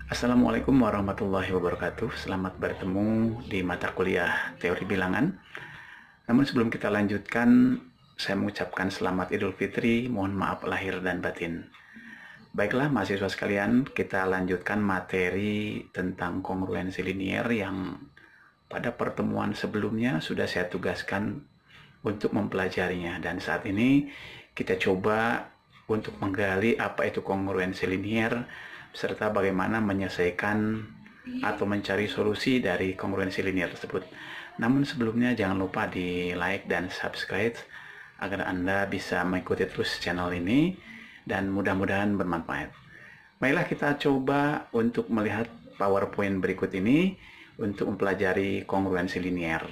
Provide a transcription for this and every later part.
Assalamualaikum warahmatullahi wabarakatuh. Selamat bertemu di mata kuliah teori bilangan. Namun sebelum kita lanjutkan, saya mengucapkan selamat Idul Fitri, mohon maaf lahir dan batin. Baiklah mahasiswa sekalian, kita lanjutkan materi tentang kongruensi linier yang pada pertemuan sebelumnya sudah saya tugaskan untuk mempelajarinya. Dan saat ini kita coba untuk menggali apa itu kongruensi linier, serta bagaimana menyelesaikan atau mencari solusi dari kongruensi linier tersebut. Namun sebelumnya jangan lupa di like dan subscribe agar Anda bisa mengikuti terus channel ini dan mudah-mudahan bermanfaat. Baiklah, kita coba untuk melihat PowerPoint berikut ini untuk mempelajari kongruensi linier.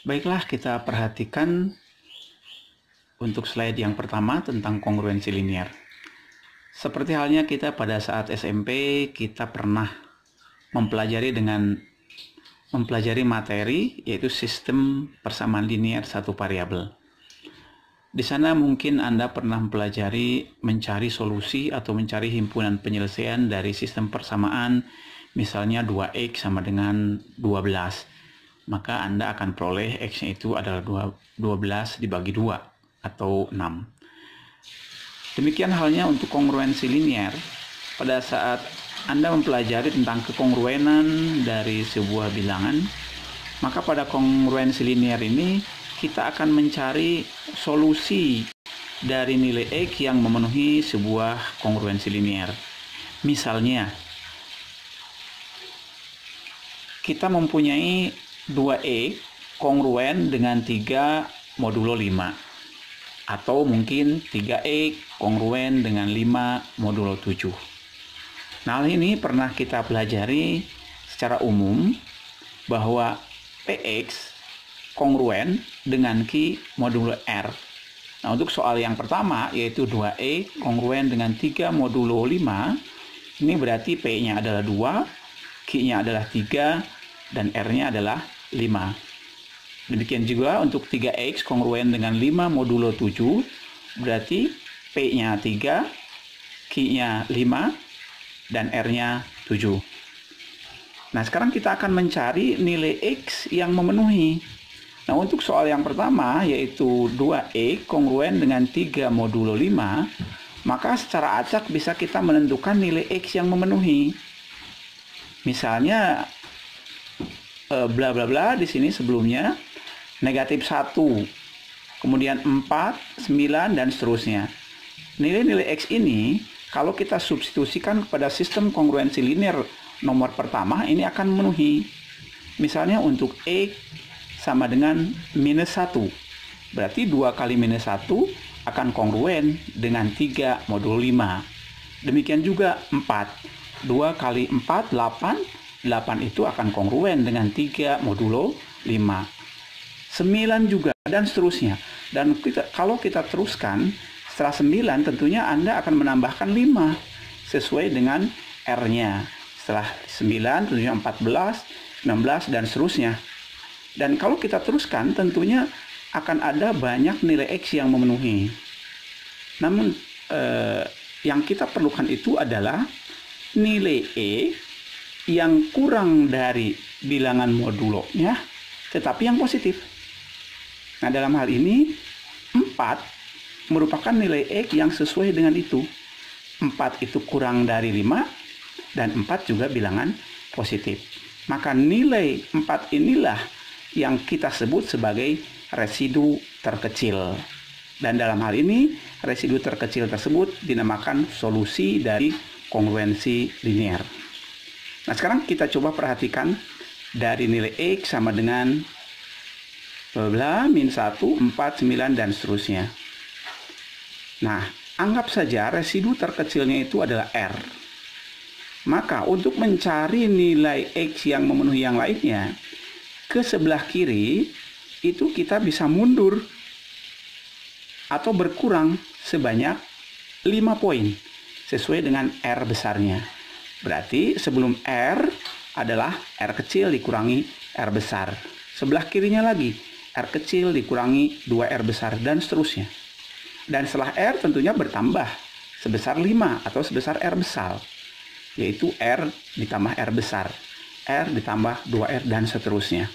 Baiklah, kita perhatikan untuk slide yang pertama tentang kongruensi linier. Seperti halnya kita pada saat SMP, kita pernah mempelajari materi yaitu sistem persamaan linier satu variabel. Di sana mungkin Anda pernah mempelajari mencari solusi atau mencari himpunan penyelesaian dari sistem persamaan, misalnya 2x sama dengan 12. Maka Anda akan peroleh x-nya itu adalah 12 dibagi 2 atau 6. Demikian halnya untuk kongruensi linier. Pada saat Anda mempelajari tentang kekongruenan dari sebuah bilangan, maka pada kongruensi linier ini kita akan mencari solusi dari nilai X yang memenuhi sebuah kongruensi linier. Misalnya, kita mempunyai 2X kongruen dengan 3 modulo 5. Atau mungkin 3X kongruen dengan 5 modulo 7. Nah, hal ini pernah kita pelajari secara umum bahwa PX kongruen dengan Q modulo R. Nah, untuk soal yang pertama yaitu 2X kongruen dengan 3 modulo 5, ini berarti P-nya adalah 2, Q-nya adalah 3, dan R-nya adalah 5. Demikian juga untuk 3X kongruen dengan 5 modulo 7, berarti P-nya 3, Q-nya 5, dan R-nya 7. Nah, sekarang kita akan mencari nilai X yang memenuhi. Nah, untuk soal yang pertama, yaitu 2X kongruen dengan 3 modulo 5, maka secara acak bisa kita menentukan nilai X yang memenuhi. Misalnya, bla bla bla di sini sebelumnya, negatif 1, kemudian 4, 9, dan seterusnya. Nilai-nilai X ini, kalau kita substitusikan kepada sistem kongruensi linier nomor pertama, ini akan memenuhi. Misalnya untuk X sama dengan minus 1. Berarti 2 kali minus 1 akan kongruen dengan 3 modulo 5. Demikian juga 4. 2 kali 4, 8. 8 itu akan kongruen dengan 3 modulo 5. 9 juga, dan seterusnya. Dan kalau kita teruskan, setelah 9 tentunya Anda akan menambahkan 5 sesuai dengan R-nya. Setelah 9 tentunya 14, 19, dan seterusnya. Dan kalau kita teruskan tentunya akan ada banyak nilai X yang memenuhi. Namun yang kita perlukan itu adalah nilai E yang kurang dari bilangan modulonya tetapi yang positif. Nah, dalam hal ini 4 merupakan nilai X yang sesuai dengan itu. 4 itu kurang dari 5 dan 4 juga bilangan positif. Maka nilai 4 inilah yang kita sebut sebagai residu terkecil. Dan dalam hal ini residu terkecil tersebut dinamakan solusi dari kongruensi linier. Nah, sekarang kita coba perhatikan dari nilai X sama dengan bla min 1, 4, 9, dan seterusnya. Nah, anggap saja residu terkecilnya itu adalah R. Maka untuk mencari nilai X yang memenuhi yang lainnya, ke sebelah kiri itu kita bisa mundur atau berkurang sebanyak 5 poin sesuai dengan R besarnya. Berarti sebelum R adalah R kecil dikurangi R besar. Sebelah kirinya lagi R kecil dikurangi 2R besar, dan seterusnya. Dan setelah R tentunya bertambah sebesar 5 atau sebesar R besar, yaitu R ditambah R besar, R ditambah 2R, dan seterusnya.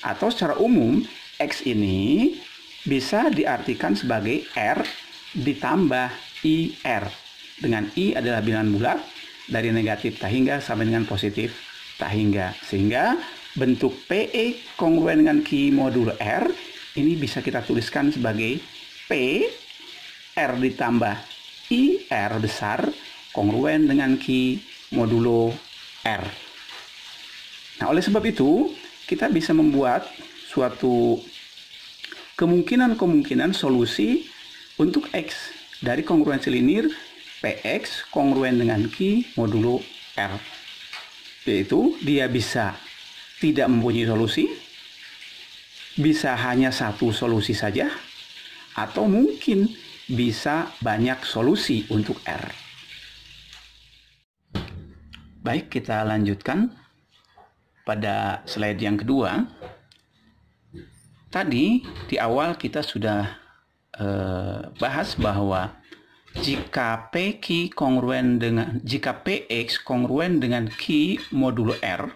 Atau secara umum, X ini bisa diartikan sebagai R ditambah IR. Dengan I adalah bilangan bulat dari negatif tak hingga sampai dengan positif tak hingga. Sehingga bentuk PE kongruen dengan Q modulo R ini bisa kita tuliskan sebagai P R ditambah IR besar kongruen dengan Q modulo R. Nah, oleh sebab itu, kita bisa membuat suatu kemungkinan solusi untuk X dari kongruensi linear PX kongruen dengan Q modulo R. Yaitu dia bisa tidak mempunyai solusi, bisa hanya satu solusi saja, atau mungkin bisa banyak solusi untuk R. Baik, kita lanjutkan pada slide yang kedua. Tadi di awal kita sudah bahas bahwa jika PX kongruen dengan Q modulo R,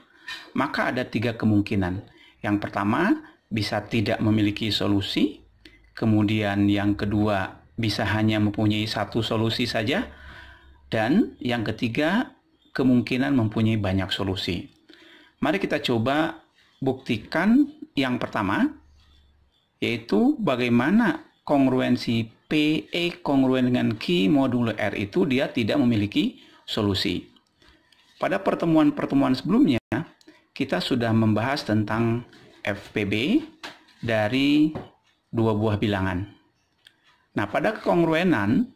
maka ada 3 kemungkinan. Yang pertama, bisa tidak memiliki solusi. Kemudian yang kedua, bisa hanya mempunyai satu solusi saja. Dan yang ketiga, kemungkinan mempunyai banyak solusi. Mari kita coba buktikan yang pertama, yaitu bagaimana kongruensi PE kongruen dengan Q modulo R itu dia tidak memiliki solusi. Pada pertemuan-pertemuan sebelumnya, kita sudah membahas tentang FPB dari 2 buah bilangan. Nah, pada kekongruenan,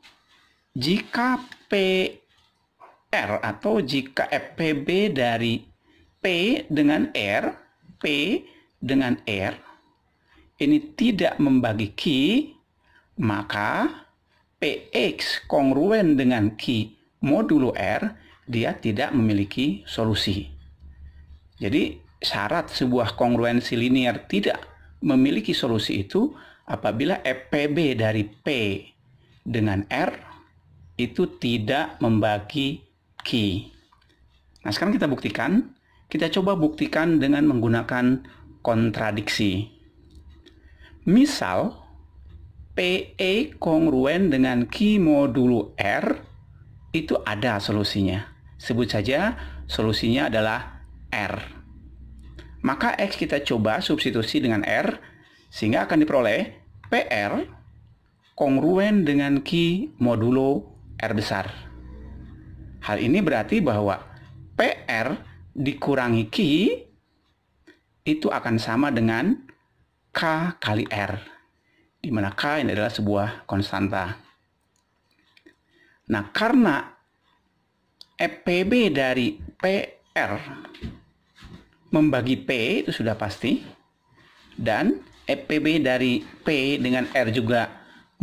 jika PR atau jika FPB dari P dengan R ini tidak membagi Q, maka PX kongruen dengan Q modulo R dia tidak memiliki solusi. Jadi syarat sebuah kongruensi linear tidak memiliki solusi itu apabila FPB dari P dengan R itu tidak membagi Q. Nah, sekarang kita buktikan. Kita coba buktikan dengan menggunakan kontradiksi. Misal, PE kongruen dengan Q modulo R itu ada solusinya. Sebut saja solusinya adalah R. Maka X kita coba substitusi dengan R, sehingga akan diperoleh PR kongruen dengan Q modulo R besar. Hal ini berarti bahwa PR dikurangi Q itu akan sama dengan K kali R, di mana K ini adalah sebuah konstanta. Nah, karena FPB dari PR membagi P itu sudah pasti, dan FPB dari P dengan R juga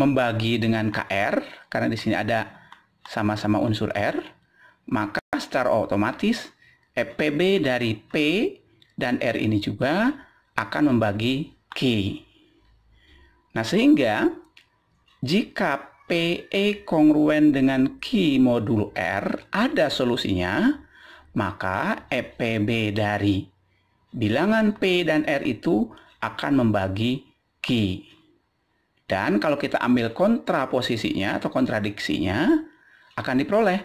membagi dengan KR, karena di sini ada sama-sama unsur R, maka secara otomatis FPB dari P dan R ini juga akan membagi Q. Nah, sehingga jika PE kongruen dengan Q modulo R ada solusinya, maka FPB dari bilangan P dan R itu akan membagi Q. Dan kalau kita ambil kontraposisinya atau kontradiksinya, akan diperoleh.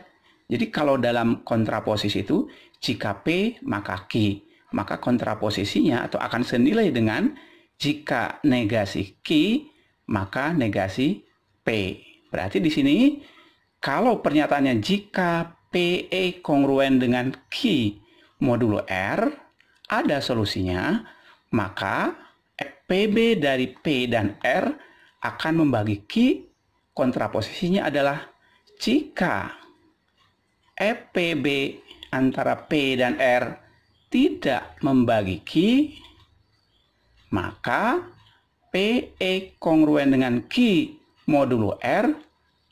Jadi kalau dalam kontraposisi itu, jika P maka Q, maka kontraposisinya atau akan senilai dengan jika negasi Q maka negasi P. Berarti di sini kalau pernyataannya jika PE kongruen dengan Q modulo R ada solusinya, maka FPB dari P dan R akan membagi Q. Kontraposisinya adalah jika FPB antara P dan R tidak membagi Q, maka PE kongruen dengan Q modulo R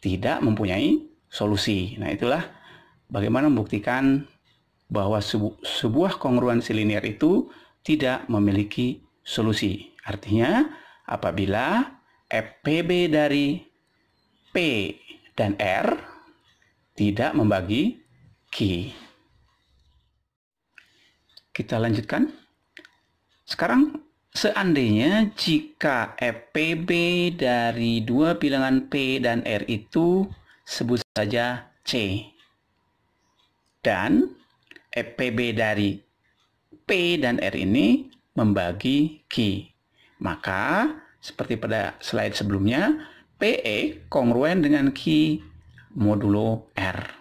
tidak mempunyai solusi. Nah, itulah bagaimana membuktikan bahwa sebuah kongruensi linear itu tidak memiliki solusi. Artinya, apabila FPB dari P dan R tidak membagi Q. Kita lanjutkan. Sekarang, seandainya jika FPB dari dua bilangan P dan R itu sebut saja C, dan FPB dari P dan R ini membagi Q, maka seperti pada slide sebelumnya, PE kongruen dengan Q modulo R.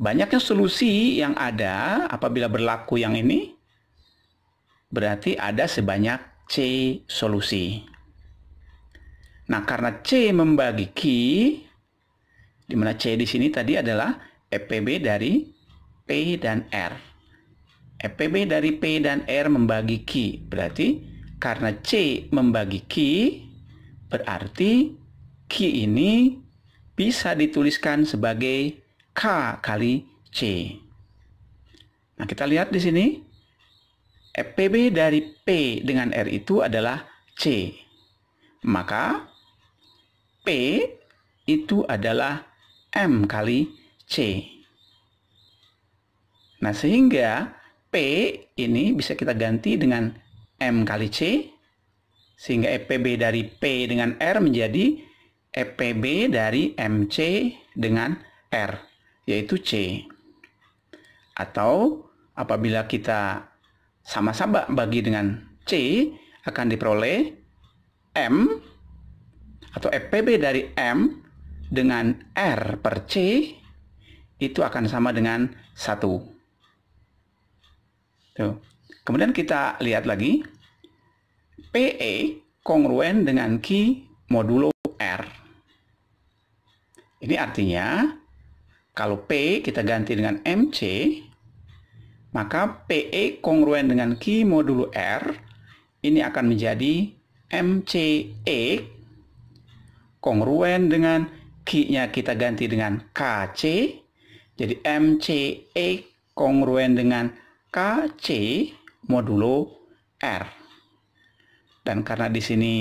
Banyaknya solusi yang ada apabila berlaku yang ini, berarti ada sebanyak C solusi. Nah, karena C membagi Q, di mana C di sini tadi adalah FPB dari P dan R. FPB dari P dan R membagi Q, berarti karena C membagi Q, berarti Q ini bisa dituliskan sebagai K kali C. Nah, kita lihat di sini, FPB dari P dengan R itu adalah C. Maka P itu adalah M kali C. Nah, sehingga P ini bisa kita ganti dengan M kali C, sehingga FPB dari P dengan R menjadi FPB dari MC dengan R, yaitu C. Atau apabila kita sama-sama bagi dengan C, akan diperoleh M atau FPB dari M dengan R per C itu akan sama dengan 1. Tuh. Kemudian kita lihat lagi, PE kongruen dengan Q modulo R. Ini artinya, kalau P kita ganti dengan MC, maka PE kongruen dengan Q modulo R, ini akan menjadi MCE kongruen dengan Q-nya kita ganti dengan KC, jadi MCE kongruen dengan KC modulo R. Dan karena di sini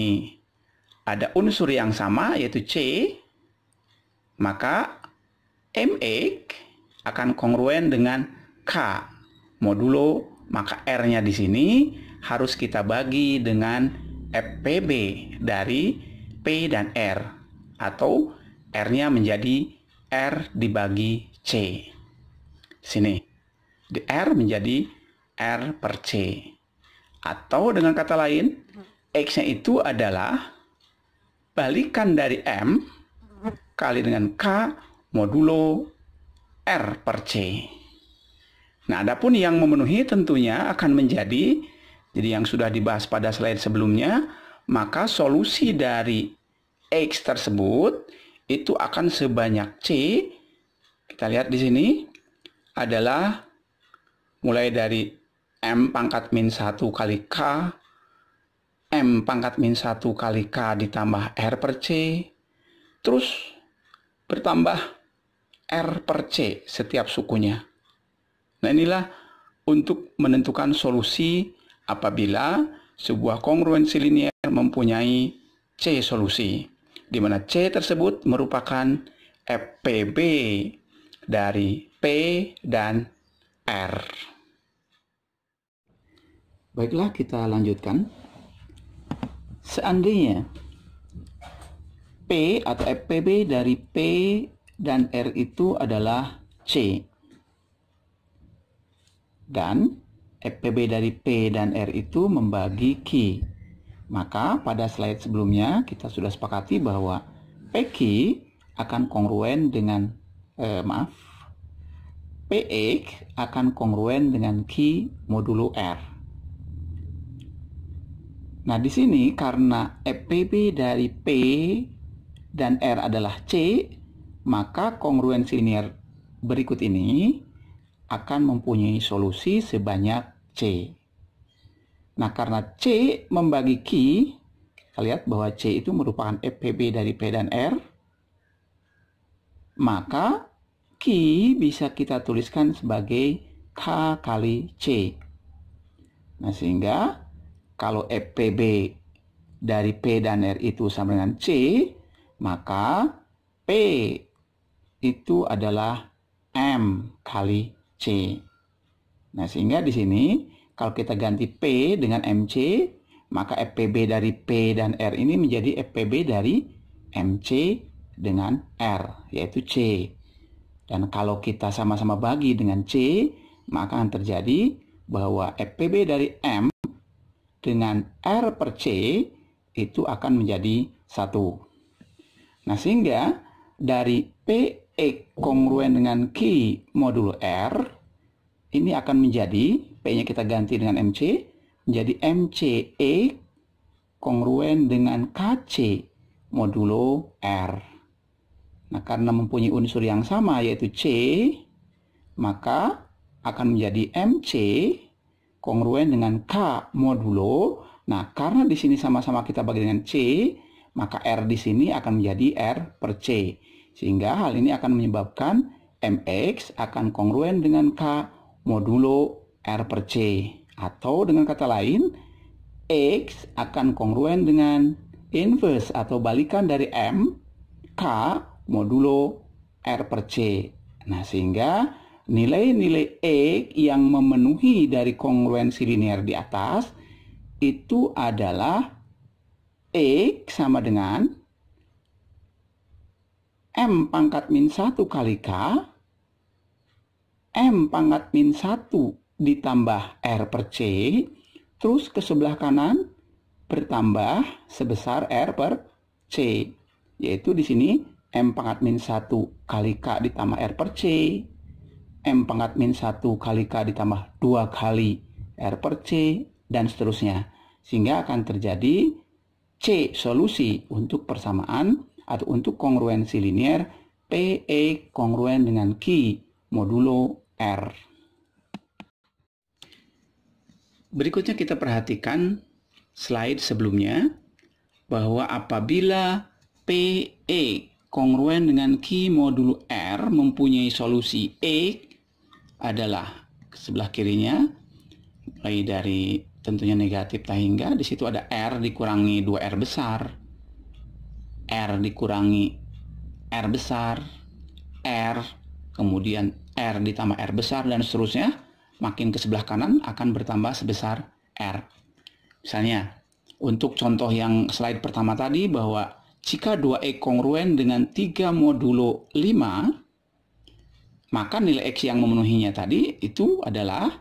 ada unsur yang sama, yaitu C, maka ME akan kongruen dengan K modulo, maka R-nya di sini harus kita bagi dengan FPB dari P dan R, atau R-nya menjadi R dibagi C. Sini, di R menjadi R per C. Atau dengan kata lain, X-nya itu adalah balikan dari M kali dengan K modulo R per C. Nah, adapun yang memenuhi tentunya akan menjadi, jadi yang sudah dibahas pada slide sebelumnya, maka solusi dari X tersebut itu akan sebanyak C. Kita lihat di sini adalah mulai dari M pangkat min 1 kali K, M pangkat min 1 kali K ditambah R per C, terus bertambah R per C setiap sukunya. Nah, inilah untuk menentukan solusi apabila sebuah kongruensi linier mempunyai C solusi, di mana C tersebut merupakan FPB dari P dan R. Baiklah, kita lanjutkan. Seandainya P atau FPB dari P dan R itu adalah C, dan FPB dari P dan R itu membagi Q, maka pada slide sebelumnya kita sudah sepakati bahwa PQ akan kongruen dengan PX akan kongruen dengan Q modulo R. Nah, di sini karena FPB dari P dan R adalah C, maka kongruensi linier berikut ini akan mempunyai solusi sebanyak C. Nah, karena C membagi Q, kita lihat bahwa C itu merupakan FPB dari P dan R, maka Q bisa kita tuliskan sebagai K kali C. Nah, sehingga kalau FPB dari P dan R itu sama dengan C, maka P itu adalah M kali C. Nah, sehingga di sini kalau kita ganti P dengan MC, maka FPB dari P dan R ini menjadi FPB dari MC dengan R, yaitu C. Dan kalau kita sama-sama bagi dengan C, maka akan terjadi bahwa FPB dari M dengan R per C itu akan menjadi 1. Nah, sehingga dari PE kongruen dengan Q modulo R, ini akan menjadi, P-nya kita ganti dengan MC, menjadi MCE kongruen dengan KC modulo R. Nah, karena mempunyai unsur yang sama yaitu C, maka akan menjadi MC kongruen dengan K modulo. Nah, karena di sini sama-sama kita bagi dengan C, maka R di sini akan menjadi R per C. Sehingga hal ini akan menyebabkan MX akan kongruen dengan K modulo R per C. Atau dengan kata lain, X akan kongruen dengan inverse atau balikan dari M, K modulo R per C. Nah, sehingga nilai-nilai X yang memenuhi dari kongruensi linear di atas itu adalah X sama dengan M pangkat min 1 kali K, M pangkat min 1 ditambah R per C, terus ke sebelah kanan bertambah sebesar R per C, yaitu di sini M pangkat min 1 kali K ditambah R per C, M pangkat min 1 kali K ditambah 2 kali R per C, dan seterusnya. Sehingga akan terjadi C solusi untuk persamaan atau untuk kongruensi linear PE kongruen dengan Q modulo R. Berikutnya kita perhatikan slide sebelumnya bahwa apabila PE kongruen dengan Q modulo R mempunyai solusi X adalah sebelah kirinya, mulai dari tentunya negatif hingga di situ ada R dikurangi 2R besar, R dikurangi R besar, R, kemudian R ditambah R besar, dan seterusnya. Makin ke sebelah kanan akan bertambah sebesar R. Misalnya, untuk contoh yang slide pertama tadi bahwa jika 2X kongruen dengan 3 modulo 5, maka nilai X yang memenuhinya tadi itu adalah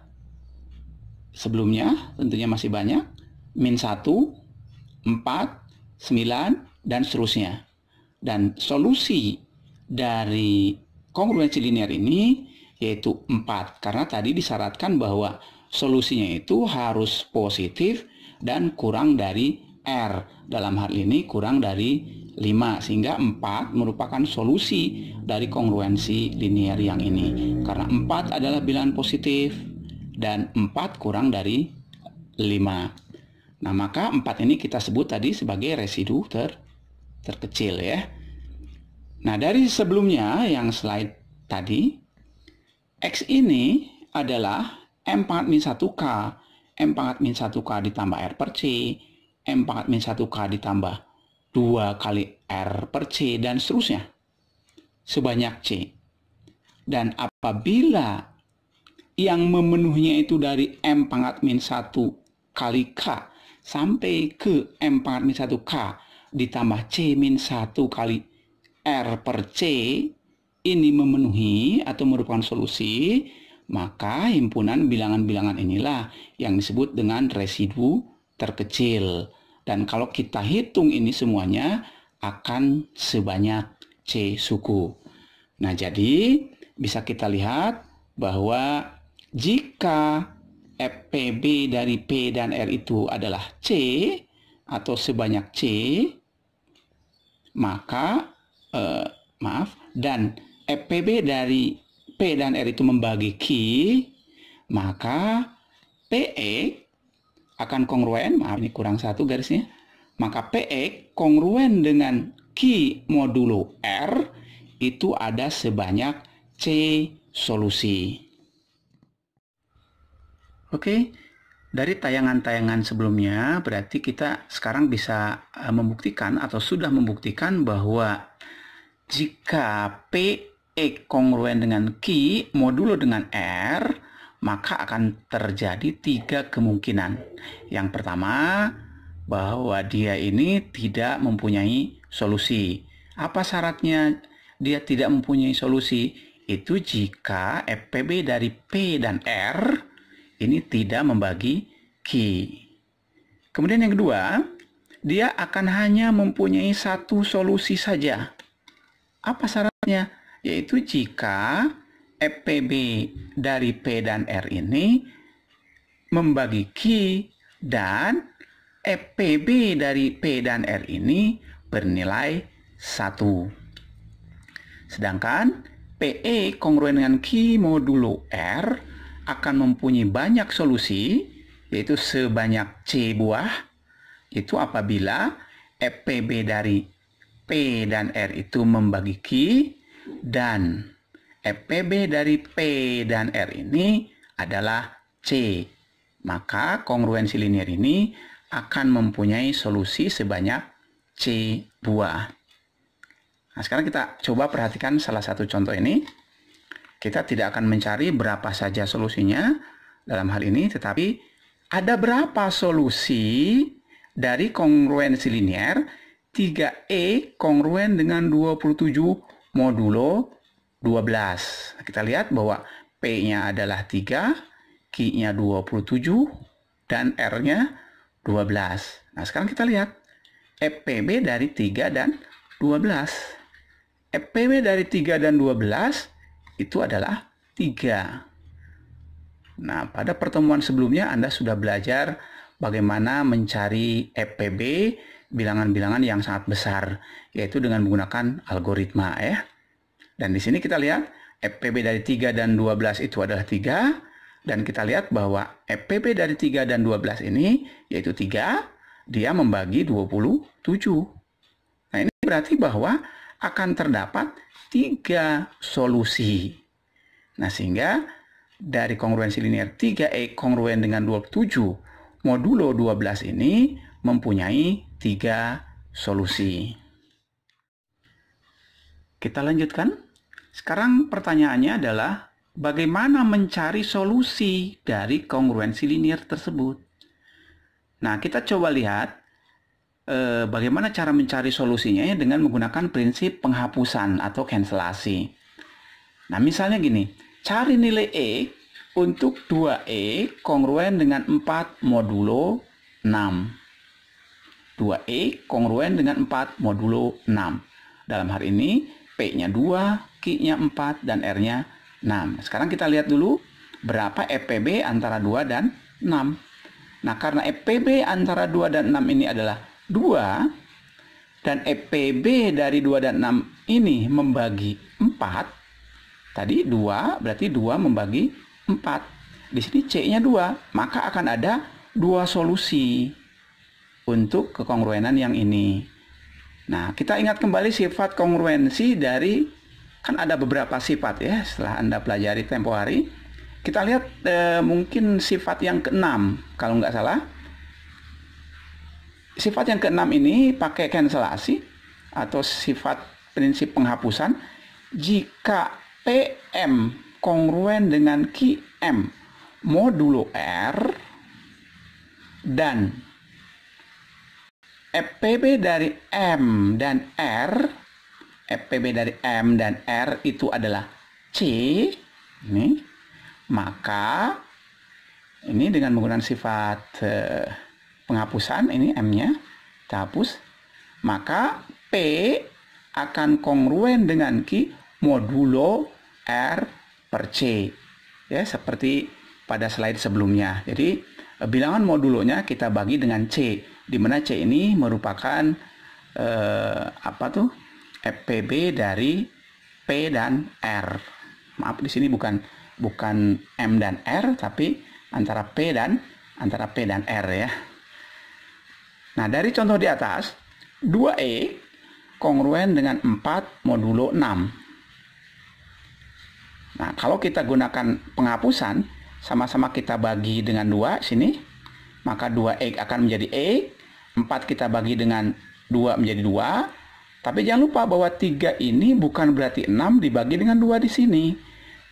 sebelumnya tentunya masih banyak, min 1, 4, 9, dan seterusnya. Dan solusi dari kongruensi linear ini yaitu 4, karena tadi disyaratkan bahwa solusinya itu harus positif dan kurang dari R. Dalam hal ini kurang dari 5, sehingga 4 merupakan solusi dari kongruensi linear yang ini. Karena 4 adalah bilangan positif dan 4 kurang dari 5. Nah, maka 4 ini kita sebut tadi sebagai residu terkecil ya. Nah, dari sebelumnya yang slide tadi, X ini adalah M pangkat min 1K, M pangkat min 1K ditambah R per C, M pangkat min 1K ditambah 2 kali R per C, dan seterusnya, sebanyak C. Dan apabila yang memenuhinya itu dari M pangkat min 1 kali K sampai ke M pangkat min 1K ditambah C min 1 kali R per C, ini memenuhi atau merupakan solusi, maka himpunan bilangan-bilangan inilah yang disebut dengan residu terkecil. Dan kalau kita hitung ini semuanya akan sebanyak C suku. Nah, jadi bisa kita lihat bahwa jika FPB dari P dan R itu adalah C atau sebanyak C, maka dan FPB dari P dan R itu membagi Q, maka PE akan kongruen, maaf ini kurang satu garisnya, maka PE kongruen dengan Q modulo R itu ada sebanyak C solusi. Oke, dari tayangan-tayangan sebelumnya berarti kita sekarang bisa membuktikan atau sudah membuktikan bahwa jika PE E kongruen dengan Q modulo dengan R, maka akan terjadi 3 kemungkinan. Yang pertama, bahwa dia ini tidak mempunyai solusi. Apa syaratnya dia tidak mempunyai solusi? Itu jika FPB dari P dan R ini tidak membagi Q. Kemudian yang kedua, dia akan hanya mempunyai satu solusi saja. Apa syaratnya? Yaitu jika FPB dari P dan R ini membagi Q dan FPB dari P dan R ini bernilai 1. Sedangkan PE kongruen dengan Q modulo R akan mempunyai banyak solusi, yaitu sebanyak C buah, itu apabila FPB dari P dan R itu membagi Q dan FPB dari P dan R ini adalah C. Maka kongruensi linier ini akan mempunyai solusi sebanyak C buah. Nah, sekarang kita coba perhatikan salah satu contoh ini. Kita tidak akan mencari berapa saja solusinya dalam hal ini, tetapi ada berapa solusi dari kongruensi linier 3E kongruen dengan 27 modulo 12. Nah, kita lihat bahwa P-nya adalah 3, Q-nya 27, dan R-nya 12. Nah, sekarang kita lihat FPB dari 3 dan 12. FPB dari 3 dan 12 itu adalah 3. Nah, pada pertemuan sebelumnya Anda sudah belajar bagaimana mencari FPB bilangan-bilangan yang sangat besar, yaitu dengan menggunakan algoritma ya. Dan di sini kita lihat FPB dari 3 dan 12 itu adalah 3, dan kita lihat bahwa FPB dari 3 dan 12 ini yaitu 3, dia membagi 27. Nah, ini berarti bahwa akan terdapat 3 solusi. Nah, sehingga dari kongruensi linier 3E kongruen dengan 27 modulo 12 ini mempunyai 3 solusi. Kita lanjutkan. Sekarang pertanyaannya adalah bagaimana mencari solusi dari kongruensi linier tersebut. Nah, kita coba lihat bagaimana cara mencari solusinya ya, dengan menggunakan prinsip penghapusan atau cancelasi. Nah, misalnya gini, cari nilai E untuk 2E kongruen dengan 4 modulo 6. 2E kongruen dengan 4 modulo 6. Dalam hal ini, P-nya 2, Q-nya 4, dan R-nya 6. Sekarang kita lihat dulu berapa FPB antara 2 dan 6. Nah, karena FPB antara 2 dan 6 ini adalah 2, dan FPB dari 2 dan 6 ini membagi 4. Tadi 2, berarti 2 membagi 4. Di sini C-nya 2, maka akan ada 2 solusi untuk kekongruenan yang ini. Nah, kita ingat kembali sifat kongruensi dari, kan ada beberapa sifat ya, setelah Anda pelajari tempo hari. Kita lihat mungkin sifat yang ke-6, kalau nggak salah. Sifat yang ke-6 ini pakai cancelasi atau sifat prinsip penghapusan jika PM kongruen dengan QM modulo R dan FPB dari M dan R, FPB dari M dan R itu adalah C, ini, maka ini dengan menggunakan sifat penghapusan, ini M-nya kita hapus, maka P akan kongruen dengan Q modulo R per C, ya, seperti pada slide sebelumnya. Jadi bilangan modulonya kita bagi dengan C, di mana C ini merupakan FPB dari P dan R. Maaf, di sini bukan M dan R, tapi antara P dan R ya. Nah, dari contoh di atas, 2E kongruen dengan 4 modulo 6. Nah, kalau kita gunakan penghapusan, sama-sama kita bagi dengan 2 sini, maka 2E akan menjadi E, 4 kita bagi dengan 2 menjadi 2, Tapi jangan lupa bahwa 3 ini bukan berarti 6 dibagi dengan 2 di sini.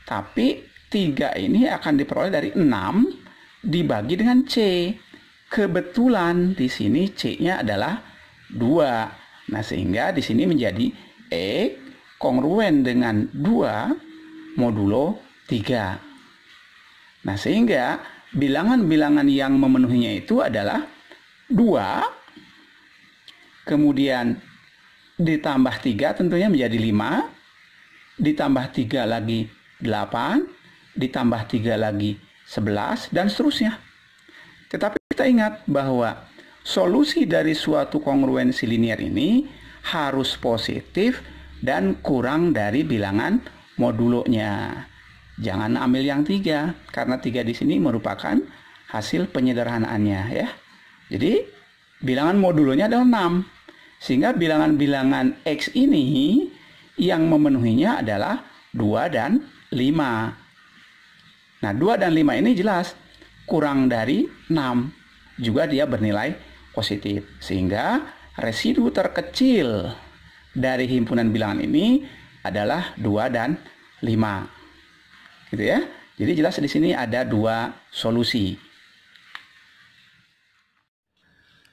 Tapi 3 ini akan diperoleh dari 6 dibagi dengan C. Kebetulan di sini C-nya adalah 2. Nah, sehingga di sini menjadi X kongruen dengan 2 modulo 3. Nah, sehingga bilangan-bilangan yang memenuhinya itu adalah 2, kemudian ditambah 3 tentunya menjadi 5, ditambah 3 lagi 8, ditambah 3 lagi 11, dan seterusnya. Tetapi kita ingat bahwa solusi dari suatu kongruensi linier ini harus positif dan kurang dari bilangan modulonya. Jangan ambil yang 3, karena 3 di sini merupakan hasil penyederhanaannya ya. Jadi bilangan modulonya adalah 6. Sehingga bilangan-bilangan X ini yang memenuhinya adalah 2 dan 5. Nah, 2 dan 5 ini jelas kurang dari 6. Juga dia bernilai positif. Sehingga residu terkecil dari himpunan bilangan ini adalah 2 dan 5. Gitu ya. Jadi jelas di sini ada 2 solusi.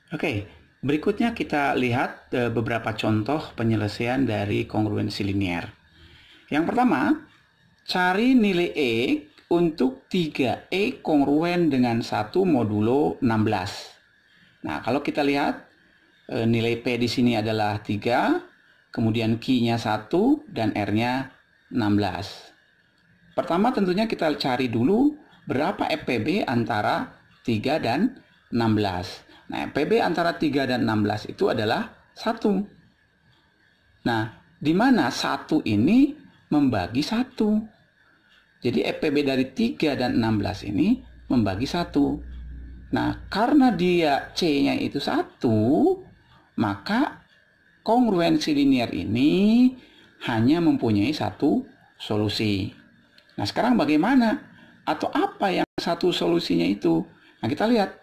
Oke. Berikutnya kita lihat beberapa contoh penyelesaian dari kongruensi linier. Yang pertama, cari nilai E untuk 3E kongruen dengan 1 modulo 16. Nah, kalau kita lihat nilai P di sini adalah 3, kemudian Q-nya 1 dan R-nya 16. Pertama tentunya kita cari dulu berapa FPB antara 3 dan 16. Nah, PB antara 3 dan 16 itu adalah 1. Nah, di mana 1 ini membagi 1. Jadi FPB dari 3 dan 16 ini membagi 1. Nah, karena dia C-nya itu 1, maka kongruensi linier ini hanya mempunyai 1 solusi. Nah, sekarang bagaimana? Atau apa yang 1 solusinya itu? Nah, kita lihat.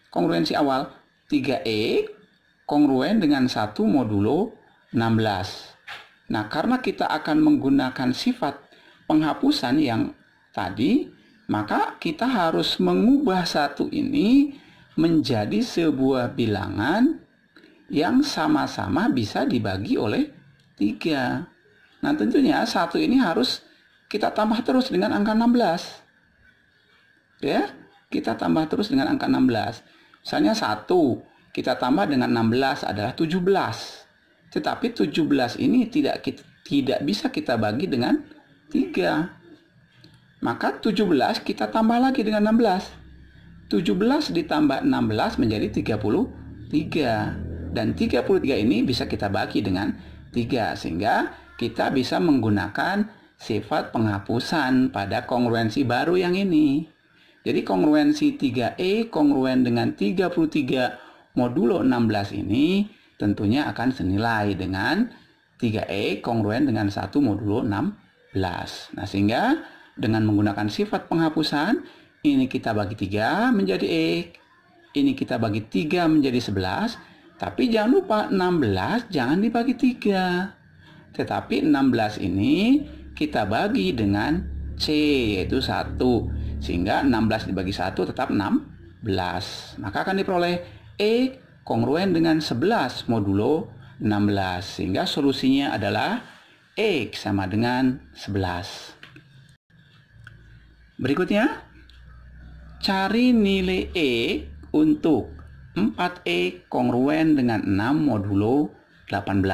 Kongruensi awal 3E kongruen dengan 1 modulo 16. Nah, karena kita akan menggunakan sifat penghapusan yang tadi, maka kita harus mengubah 1 ini menjadi sebuah bilangan yang sama-sama bisa dibagi oleh 3. Nah, tentunya 1 ini harus kita tambah terus dengan angka 16. Ya, kita tambah terus dengan angka 16. Misalnya 1 kita tambah dengan 16 adalah 17. Tetapi 17 ini tidak bisa kita bagi dengan 3. Maka 17 kita tambah lagi dengan 16. 17 ditambah 16 menjadi 33. Dan 33 ini bisa kita bagi dengan 3. Sehingga kita bisa menggunakan sifat penghapusan pada kongruensi baru yang ini. Jadi kongruensi 3E kongruen dengan 33 modulo 16 ini tentunya akan senilai dengan 3E kongruen dengan 1 modulo 16. Nah, sehingga dengan menggunakan sifat penghapusan, ini kita bagi 3 menjadi E, ini kita bagi 3 menjadi 11, tapi jangan lupa 16 jangan dibagi 3. Tetapi 16 ini kita bagi dengan C, yaitu 1. Sehingga 16 dibagi 1 tetap 16. Maka akan diperoleh E kongruen dengan 11 modulo 16. Sehingga solusinya adalah X sama dengan 11. Berikutnya, cari nilai E untuk 4E kongruen dengan 6 modulo 18.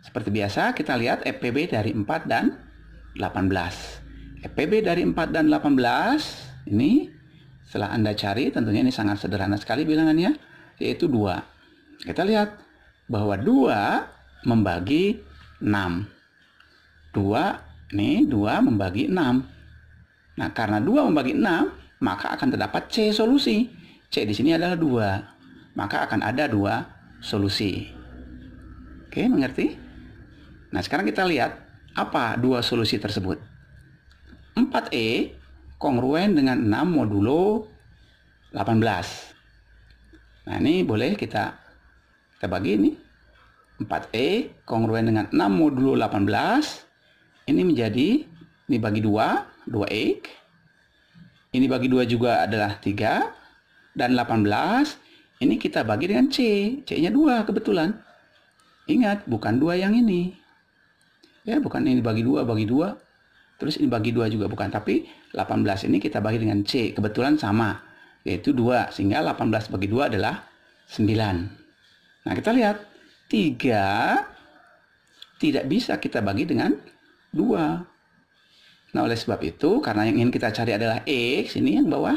Seperti biasa, kita lihat FPB dari 4 dan 18. FPB dari 4 dan 18 ini setelah Anda cari, tentunya ini sangat sederhana sekali bilangannya, yaitu 2. Kita lihat bahwa 2 membagi 6. 2 membagi 6. Nah, karena 2 membagi 6, maka akan terdapat C solusi. C di sini adalah 2. Maka akan ada 2 solusi. Oke, mengerti? Nah, sekarang kita lihat apa 2 solusi tersebut. 4E kongruen dengan 6 modulo 18. Nah, ini boleh kita bagi ini. 4E kongruen dengan 6 modulo 18. Ini menjadi, ini bagi 2, 2E. Ini bagi 2 juga adalah 3. Dan 18, ini kita bagi dengan C. C-nya 2 kebetulan. Ingat, bukan 2 yang ini. Ya, bukan ini bagi 2, bagi 2. Terus ini bagi 2 juga bukan. Tapi 18 ini kita bagi dengan C. Kebetulan sama. Yaitu 2. Sehingga 18 bagi 2 adalah 9. Nah, kita lihat. 3 tidak bisa kita bagi dengan 2. Nah, oleh sebab itu, karena yang ingin kita cari adalah X, ini yang bawah,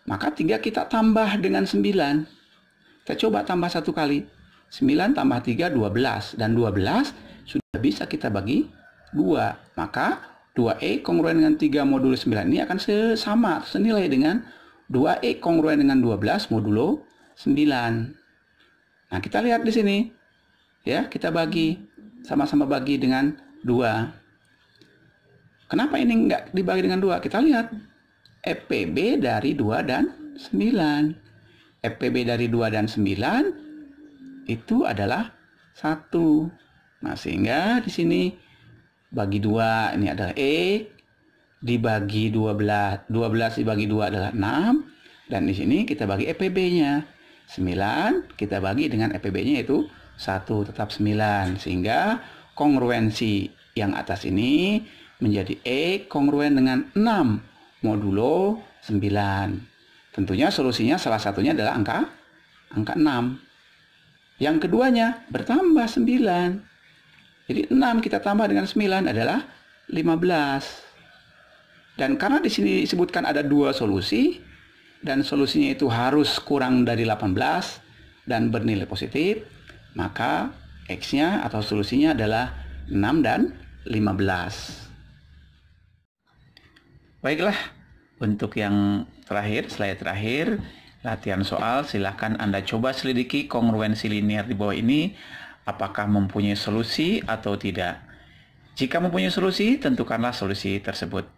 maka 3 kita tambah dengan 9. Kita coba tambah satu kali. 9 tambah 3, 12. Dan 12 sudah bisa kita bagi 2. Maka 2E kongruen dengan 3 modulo 9 ini akan sama, senilai dengan 2E kongruen dengan 12 modulo 9. Nah, kita lihat di sini. Ya, kita bagi. Sama-sama bagi dengan 2. Kenapa ini nggak dibagi dengan 2? Kita lihat. FPB dari 2 dan 9. FPB dari 2 dan 9 itu adalah 1. Nah, sehingga di sini bagi 2 ini adalah E, dibagi 12. 12 dibagi 2 adalah 6. Dan di sini kita bagi FPB-nya. 9 kita bagi dengan FPB-nya yaitu 1, tetap 9. Sehingga kongruensi yang atas ini menjadi E kongruen dengan 6 modulo 9. Tentunya solusinya salah satunya adalah angka 6. Yang keduanya bertambah 9. Jadi 6 kita tambah dengan 9 adalah 15. Dan karena di sini disebutkan ada 2 solusi dan solusinya itu harus kurang dari 18 dan bernilai positif, maka X-nya atau solusinya adalah 6 dan 15. Baiklah, untuk yang terakhir, slide terakhir, latihan soal, silahkan Anda coba selidiki kongruensi linear di bawah ini, apakah mempunyai solusi atau tidak. Jika mempunyai solusi, tentukanlah solusi tersebut.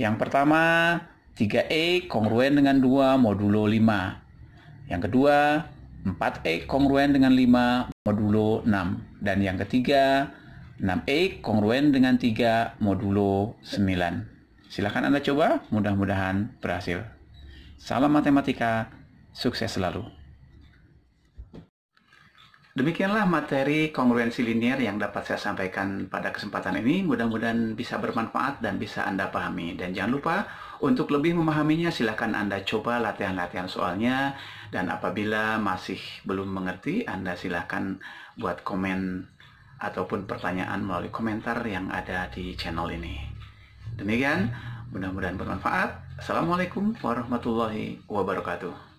Yang pertama, 3E kongruen dengan 2 modulo 5. Yang kedua, 4E kongruen dengan 5 modulo 6. Dan yang ketiga, 6E kongruen dengan 3 modulo 9. Silakan Anda coba, mudah-mudahan berhasil. Salam matematika, sukses selalu. Demikianlah materi kongruensi linear yang dapat saya sampaikan pada kesempatan ini. Mudah-mudahan bisa bermanfaat dan bisa Anda pahami. Dan jangan lupa, untuk lebih memahaminya, silakan Anda coba latihan-latihan soalnya. Dan apabila masih belum mengerti, Anda silakan buat komen ataupun pertanyaan melalui komentar yang ada di channel ini. Demikian, mudah-mudahan bermanfaat. Assalamualaikum warahmatullahi wabarakatuh.